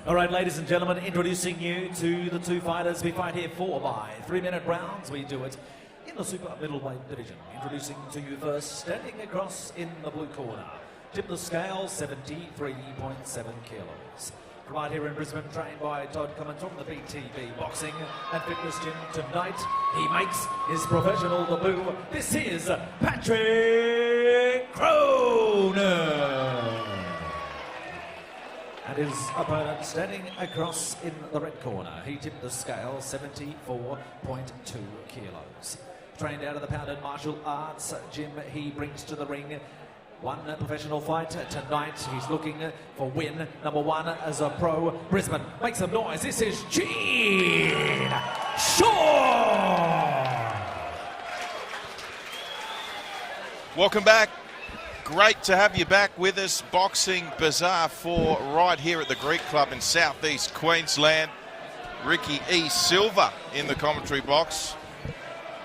All right, ladies and gentlemen, introducing you to the two fighters. We fight here 4 by 3-minute rounds. We do it in the super middleweight division. Introducing to you first, standing across in the blue corner. Tip the scale, 73.7 kilos. Right here in Brisbane, trained by Todd Cummins from the BTB Boxing and Fitness Gym. Tonight, he makes his professional debut. This is Patrick Kronin. And his opponent standing across in the red corner. He tipped the scale, 74.2 kilos. Trained out of the Pounded Martial Arts Gym, he brings to the ring one professional fight tonight. He's looking for win number 1 as a pro. Brisbane, make some noise. This is Gene Shaw. Welcome back. Great to have you back with us. Boxing Bazaar 4 right here at the Greek Club in southeast Queensland. Ricky E. Silva in the commentary box.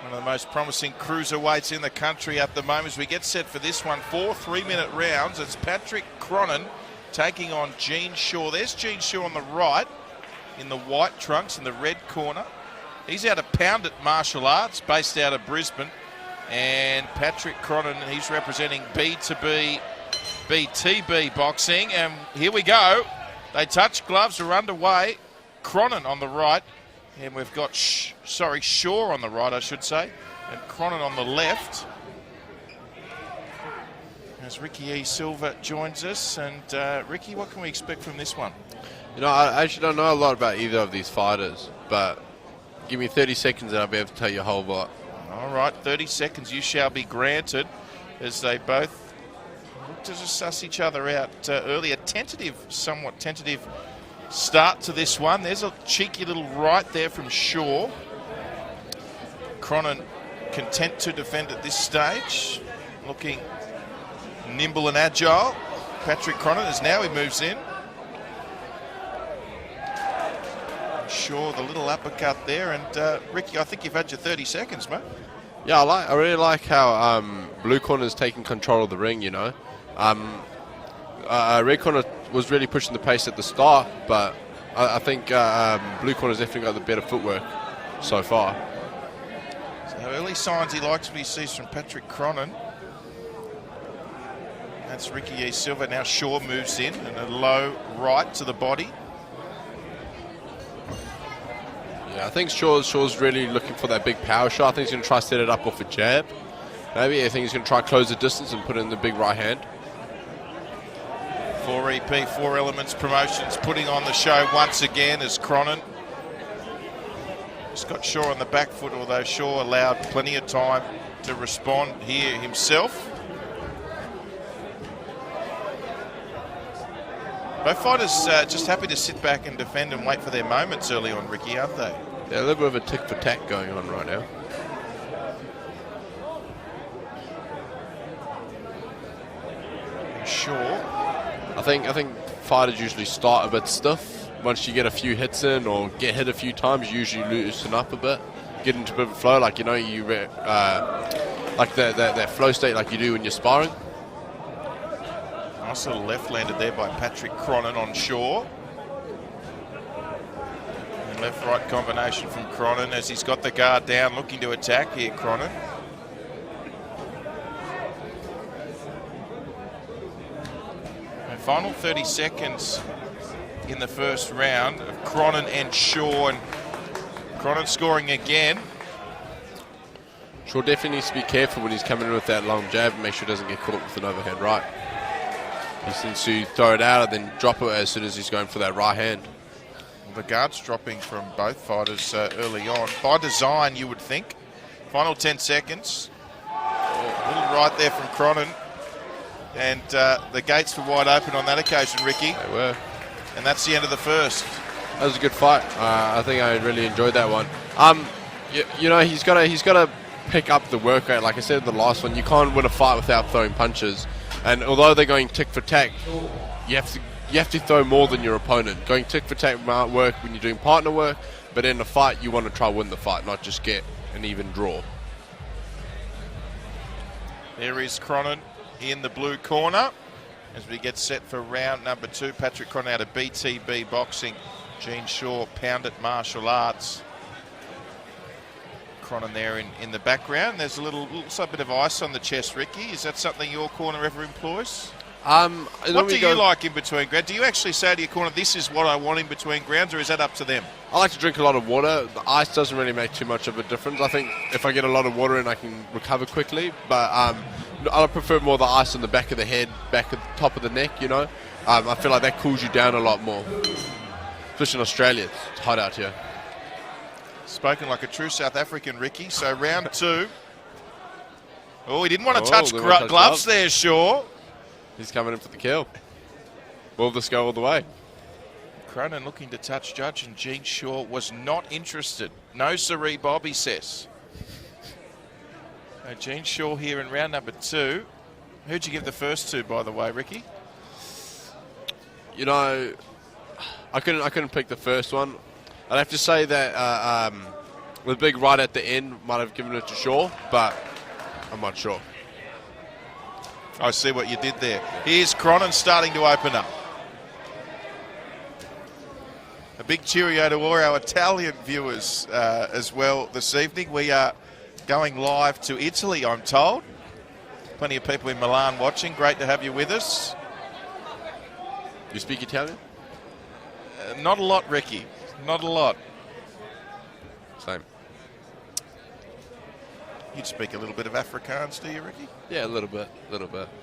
One of the most promising cruiserweights in the country at the moment. As we get set for this one, 4 3-minute rounds. It's Patrick Kronin taking on Gene Shaw. There's Gene Shaw on the right in the white trunks in the red corner. He's out of Pounded Martial Arts, based out of Brisbane. And Patrick Kronin, he's representing BTB Boxing. And here we go. They touch, gloves are underway. Kronin on the right. And we've got, Shaw on the right, I should say. And Kronin on the left. As Ricky E. Silva joins us. And Ricky, what can we expect from this one? You know, I actually don't know a lot about either of these fighters. But give me 30 seconds and I'll be able to tell you a whole lot. All right, 30 seconds you shall be granted as they both look to just suss each other out early. A somewhat tentative start to this one. There's a cheeky little right there from Shaw. Kronin content to defend at this stage. Looking nimble and agile. Patrick Kronin as now he moves in. Shaw, the little uppercut there, and Ricky, I think you've had your 30 seconds, mate. Yeah, I really like how blue corner is taking control of the ring. You know, red corner was really pushing the pace at the start, but I think blue corner's definitely got the better footwork so far. So early signs he likes what he sees from Patrick Kronin. That's Ricky E. Silva. Now Shaw moves in and a low right to the body. Yeah, I think Shaw's really looking for that big power shot. I think he's going to try to set it up off a jab. Maybe I think he's going to try to close the distance and put in the big right hand. 4EP, 4 Elements Promotions putting on the show once again as Kronin. He's got Shaw on the back foot, although Shaw allowed plenty of time to respond here himself. Both fighters just happy to sit back and defend and wait for their moments early on, Ricky, aren't they? Yeah, a little bit of a tick for tack going on right now. Sure. I think fighters usually start a bit stiff. Once you get a few hits in or get hit a few times, you usually loosen up a bit, get into a bit of a flow, like you know, like that flow state like you do when you're sparring. Nice little left landed there by Patrick Kronin on Shaw. And left-right combination from Kronin as he's got the guard down, looking to attack here, Kronin. And final 30 seconds in the first round of Kronin and Shaw, and Kronin scoring again. Shaw definitely needs to be careful when he's coming in with that long jab and make sure he doesn't get caught with an overhand right. He needs to throw it out and then drop it as soon as he's going for that right hand. Well, the guard's dropping from both fighters early on. By design, you would think. Final 10 seconds. A little right there from Kronin. And the gates were wide open on that occasion, Ricky. They were. And that's the end of the first. That was a good fight. I think I really enjoyed that one. You know, he's got to pick up the work rate. Like I said in the last one, you can't win a fight without throwing punches. And although they're going tick for tack, you have to throw more than your opponent. Going tick for tack might work when you're doing partner work, but in a fight you want to try to win the fight, not just get an even draw. There is Kronin in the blue corner as we get set for round number 2. Patrick Cronin out of BTB Boxing. Gene Shaw, Pound It Martial Arts. Cronin there in the background. There's looks like a bit of ice on the chest, Ricky. Is that something your corner ever employs? What do you like in between grounds? Do you actually say to your corner, this is what I want in between grounds, or is that up to them? I like to drink a lot of water. The ice doesn't really make too much of a difference. I think if I get a lot of water in, I can recover quickly. But I prefer more the ice on the back of the head, back at the top of the neck, you know. I feel like that cools you down a lot more. Especially in Australia, it's hot out here. Spoken like a true South African, Ricky. So round 2. Oh, he didn't want to touch gloves there, Shaw. He's coming in for the kill. Will this go all the way? Kronin looking to touch Judge, and Gene Shaw was not interested. No siree, Bob, he says. Gene Shaw here in round number 2. Who'd you give the first to, by the way, Ricky? You know, I couldn't pick the first one. I'd have to say that the big right at the end might have given it to Shaw, but I'm not sure. I see what you did there. Here's Cronin starting to open up. A big cheerio to all our Italian viewers as well this evening. We are going live to Italy, I'm told. Plenty of people in Milan watching. Great to have you with us. You speak Italian? Not a lot, Ricky. Not a lot. Same. You'd speak a little bit of Afrikaans, do you, Ricky? Yeah, a little bit.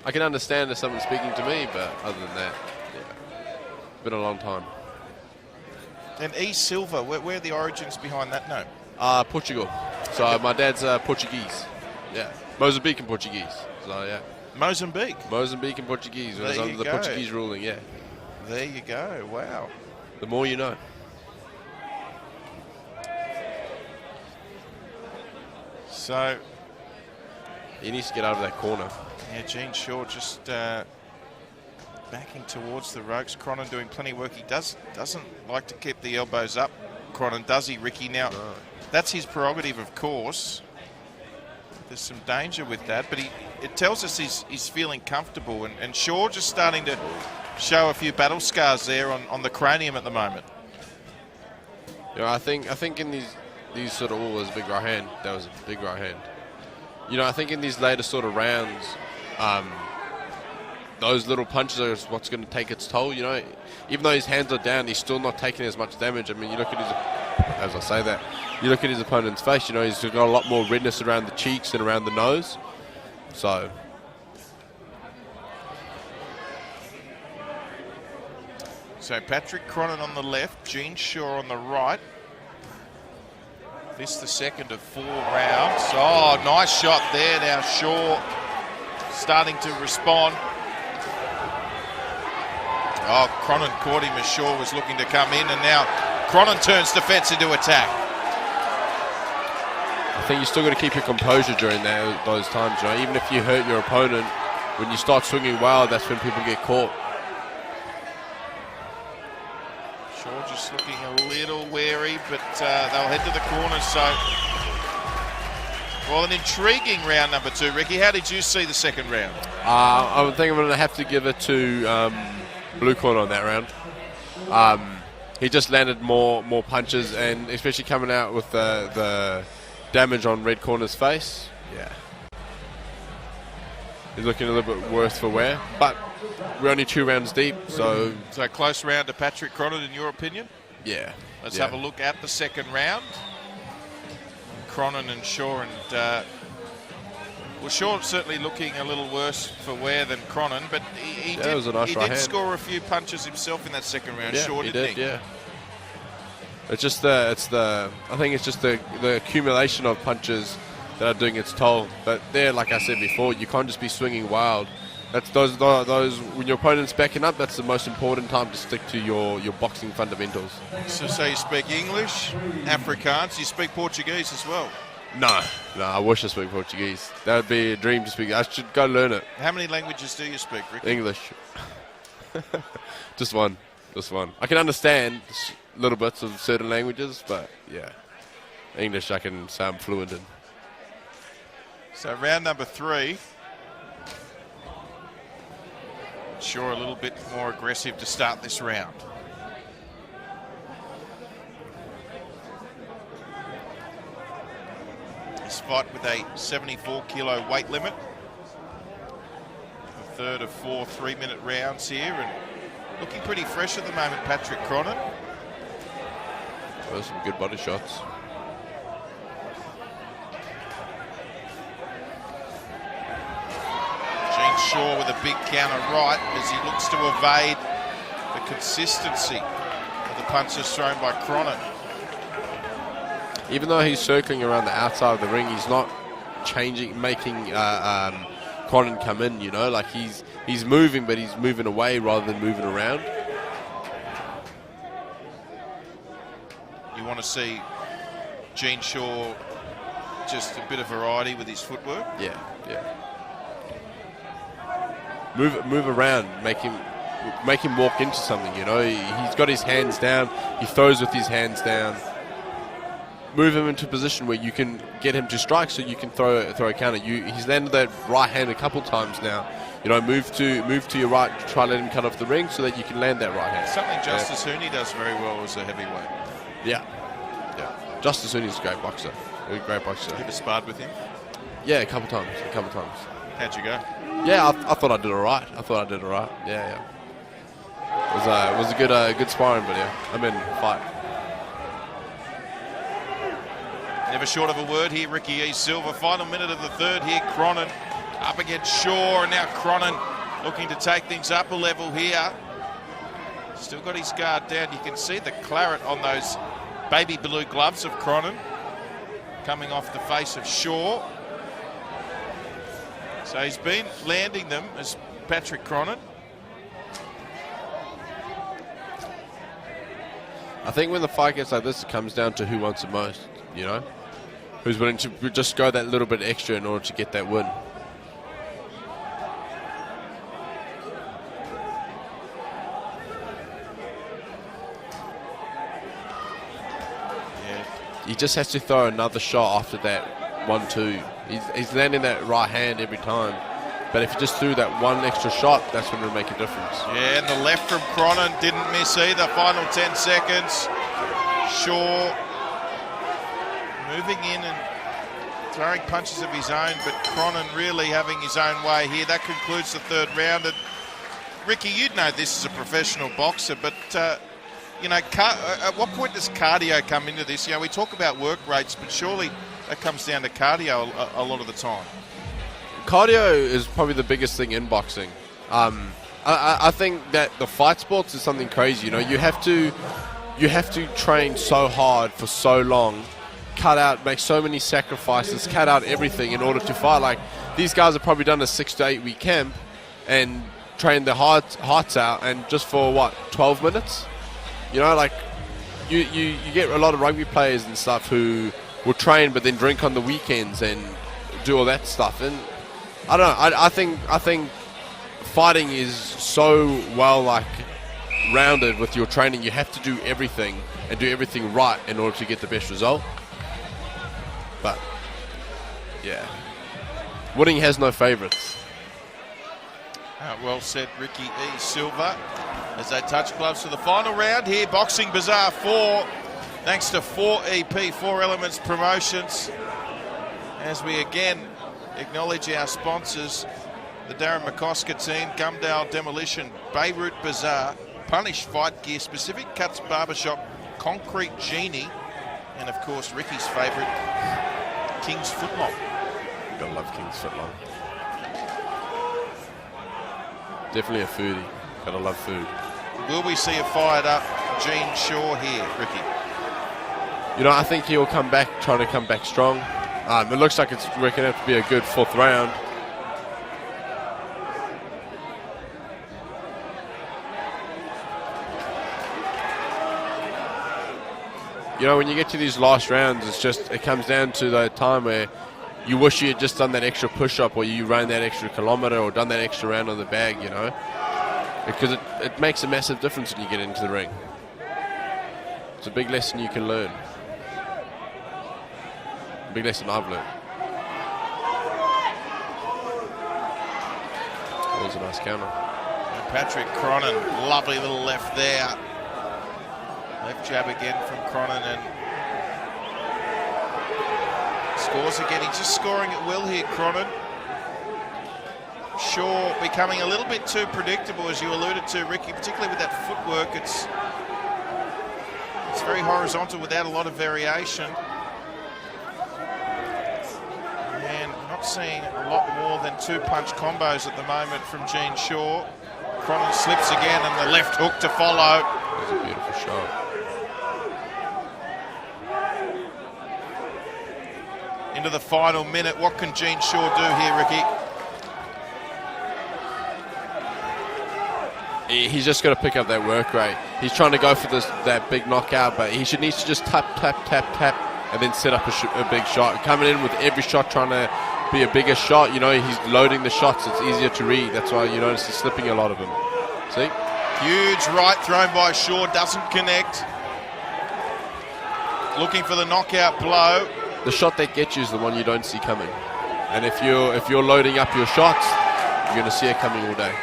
I can understand if someone's speaking to me, but other than that, yeah. Been a long time. And E. Silva, where are the origins behind that name? Portugal. So my dad's Portuguese. Yeah. Mozambican Portuguese. So, yeah. Mozambican Portuguese. It was under the Portuguese ruling, yeah. There you go. Wow. The more you know. So he needs to get out of that corner. Yeah, Gene Shaw just backing towards the ropes. Cronin doing plenty of work. He doesn't like to keep the elbows up. Cronin, does he, Ricky? Now, that's his prerogative, of course. There's some danger with that, but it tells us he's feeling comfortable. And Shaw just starting to show a few battle scars there on the cranium at the moment. Yeah, I think in these sort of, was a big right hand. That was a big right hand. You know, I think in these later sort of rounds, those little punches are what's going to take its toll. You know, even though his hands are down, he's still not taking as much damage. I mean, you look at his, as I say that, you look at his opponent's face. You know, he's got a lot more redness around the cheeks and around the nose. So. So Patrick Cronin on the left, Gene Shaw on the right. This the second of 4 rounds. Oh, nice shot there. Now Shaw starting to respond. Oh, Cronin caught him as Shaw was looking to come in, and now Cronin turns defense into attack. I think you still got to keep your composure during those times, you know? Even if you hurt your opponent, when you start swinging wild, that's when people get caught. Shaw just looking a little wary, but they'll head to the corner. So, well, an intriguing round number 2. Ricky, how did you see the second round? I think I'm going to have to give it to Blue Corner on that round. He just landed more punches, and especially coming out with the damage on Red Corner's face. Yeah. He's looking a little bit worse for wear, but we're only 2 rounds deep, so... So a close round to Patrick Cronin, in your opinion? Yeah. Let's have a look at the second round. Cronin and Shaw, and well, Shaw certainly looking a little worse for wear than Cronin, but he did score a few punches himself in that second round. Yeah, Shaw, he didn't did. Yeah. It's just I think it's just the accumulation of punches that are doing its toll. But there, like I said before, you can't just be swinging wild. That's those when your opponent's backing up. That's the most important time to stick to your boxing fundamentals. So you speak English, Afrikaans, you speak Portuguese as well? No, I wish I spoke Portuguese. That would be a dream to speak. I should go learn it. How many languages do you speak, Ricky? English. Just one. I can understand little bits of certain languages, but yeah, English I can say I'm fluent in. So round number 3. Sure, a little bit more aggressive to start this round. This fight with a 74-kilo weight limit. The third of 4 3-minute rounds here, and looking pretty fresh at the moment, Patrick Kronin. Those some good body shots. Gene Shaw with a big counter right as he looks to evade the consistency of the punches thrown by Kronin. Even though he's circling around the outside of the ring, he's not making Kronin come in, you know, like he's moving, but he's moving away rather than moving around. You want to see Gene Shaw just a bit of variety with his footwork? Yeah. Move around, make him walk into something, you know. He's got his hands down, he throws with his hands down. Move him into a position where you can get him to strike, so you can throw a counter. He's landed that right hand a couple times now. You know, move to your right, try to let him cut off the ring so that you can land that right hand. Something Justice Hooney does very well as a heavyweight. Yeah. Justice Hooney's a great boxer. A great boxer. You ever sparred with him? Yeah, a couple times. How'd you go? Yeah, I thought I did all right. Yeah. It was a good sparring, but yeah, I'm in fight. Never short of a word here, Ricky E. Silva. Final minute of the third here. Kronin up against Shaw, and now Kronin looking to take things up a level here. Still got his guard down. You can see the claret on those baby blue gloves of Kronin coming off the face of Shaw. So he's been landing them as Patrick Kronin. I think when the fight gets like this, it comes down to who wants it most, you know? Who's willing to just go that little bit extra in order to get that win. Yeah. He just has to throw another shot after that 1-2. He's landing that right hand every time. But if you just threw that one extra shot, that's when it'll make a difference. Yeah, and the left from Kronin didn't miss either. Final 10 seconds. Shaw moving in and throwing punches of his own, but Kronin really having his own way here. That concludes the third round. And Ricky, you'd know this as a professional boxer, but you know, at what point does cardio come into this? You know, we talk about work rates, but surely that comes down to cardio a lot of the time. Cardio is probably the biggest thing in boxing. I think that the fight sports is something crazy. You know, you have to train so hard for so long, make so many sacrifices, cut out everything in order to fight. Like, these guys have probably done a 6 to 8 week camp and trained their hearts out, and just for what, 12 minutes? You know, like you get a lot of rugby players and stuff who will train but then drink on the weekends and do all that stuff. And I don't know. I think fighting is so well rounded with your training. You have to do everything and do everything right in order to get the best result. But yeah, winning has no favourites. Well said, Ricky E. Silva, as they touch gloves for the final round here. Boxing Bazaar 4, thanks to 4EP, 4 Elements Promotions. As we again acknowledge our sponsors, the Darren McCosker team, Gumdale Demolition, Beirut Bazaar, Punish Fight Gear, Specific Cuts Barbershop, Concrete Genie, and of course Ricky's favourite, King's Footlong. You gotta love King's Footlong. Definitely a foodie. Gotta love food. Will we see a fired up Gene Shaw here, Ricky? You know, I think he'll come back, trying to come back strong. It looks like it's working out to be a good 4th round. You know, when you get to these last rounds, it comes down to the time where you wish you had just done that extra push-up, or you ran that extra kilometre, or done that extra round on the bag, you know. Because it makes a massive difference when you get into the ring. It's a big lesson you can learn. A big lesson I've learned. That was a nice counter. And Patrick Kronin, lovely little left there. Left jab again from Kronin and scores again. He's just scoring it well here, Kronin. Shaw becoming a little bit too predictable, as you alluded to, Ricky, particularly with that footwork. It's very horizontal without a lot of variation. And not seeing a lot more than 2-punch combos at the moment from Gene Shaw. Kronin slips again and the left hook to follow. That was a beautiful shot. Into the final minute, what can Gene Shaw do here, Ricky? He's just got to pick up that work rate. He's trying to go for that big knockout, but he needs to just tap, and then set up a big shot. Coming in with every shot, trying to be a bigger shot. You know, he's loading the shots. It's easier to read. That's why you notice he's slipping a lot of them. See? Huge right thrown by Shaw, doesn't connect. Looking for the knockout blow. The shot that gets you is the one you don't see coming. And if you're loading up your shots, you're going to see it coming all day.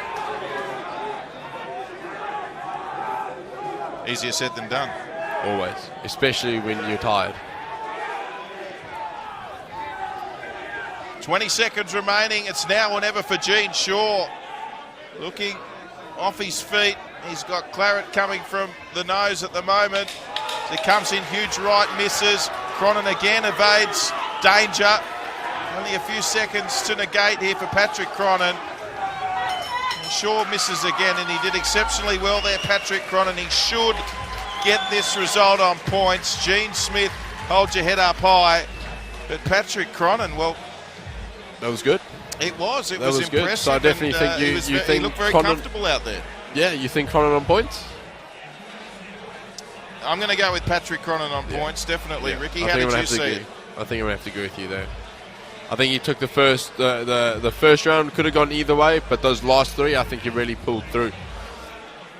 Easier said than done. Always, especially when you're tired. 20 seconds remaining. It's now or never for Gene Shaw. Looking off his feet. He's got claret coming from the nose at the moment. He comes in, huge right, misses. Kronin again evades danger. Only a few seconds to negate here for Patrick Kronin. Shaw misses again, and he did exceptionally well there, Patrick Kronin. He should get this result on points. Gene Smith, hold your head up high. But Patrick Kronin, well... That was good. It was That was was impressive. good. So I definitely think you think he looked very Kronin, comfortable out there. Yeah, you think Kronin on points? I'm going to go with Patrick Kronin on points, definitely. Yeah. Ricky, how did you see it? I think I'm going to have to agree with you there. I think he took the first round, could have gone either way, but those last three, I think he really pulled through.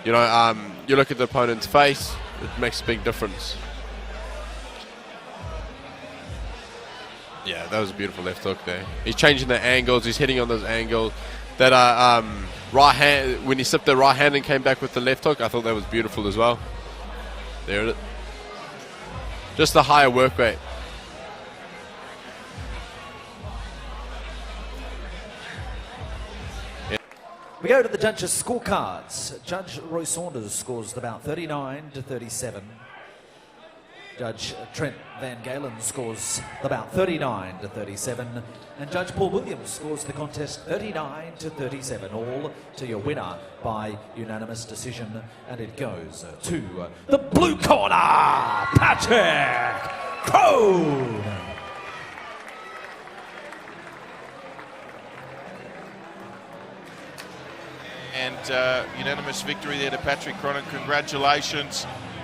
You know, you look at the opponent's face, it makes a big difference. Yeah, that was a beautiful left hook there. He's changing the angles, he's hitting on those angles. That right hand, when he slipped the right hand and came back with the left hook, I thought that was beautiful as well. There it is. Just the higher work rate. We go to the judges' scorecards. Judge Roy Saunders scores about 39 to 37. Judge Trent Van Galen scores about 39 to 37. And Judge Paul Williams scores the contest 39 to 37. All to your winner by unanimous decision. And it goes to the blue corner, Patrick Kronin. And unanimous victory there to Patrick Kronin. Congratulations.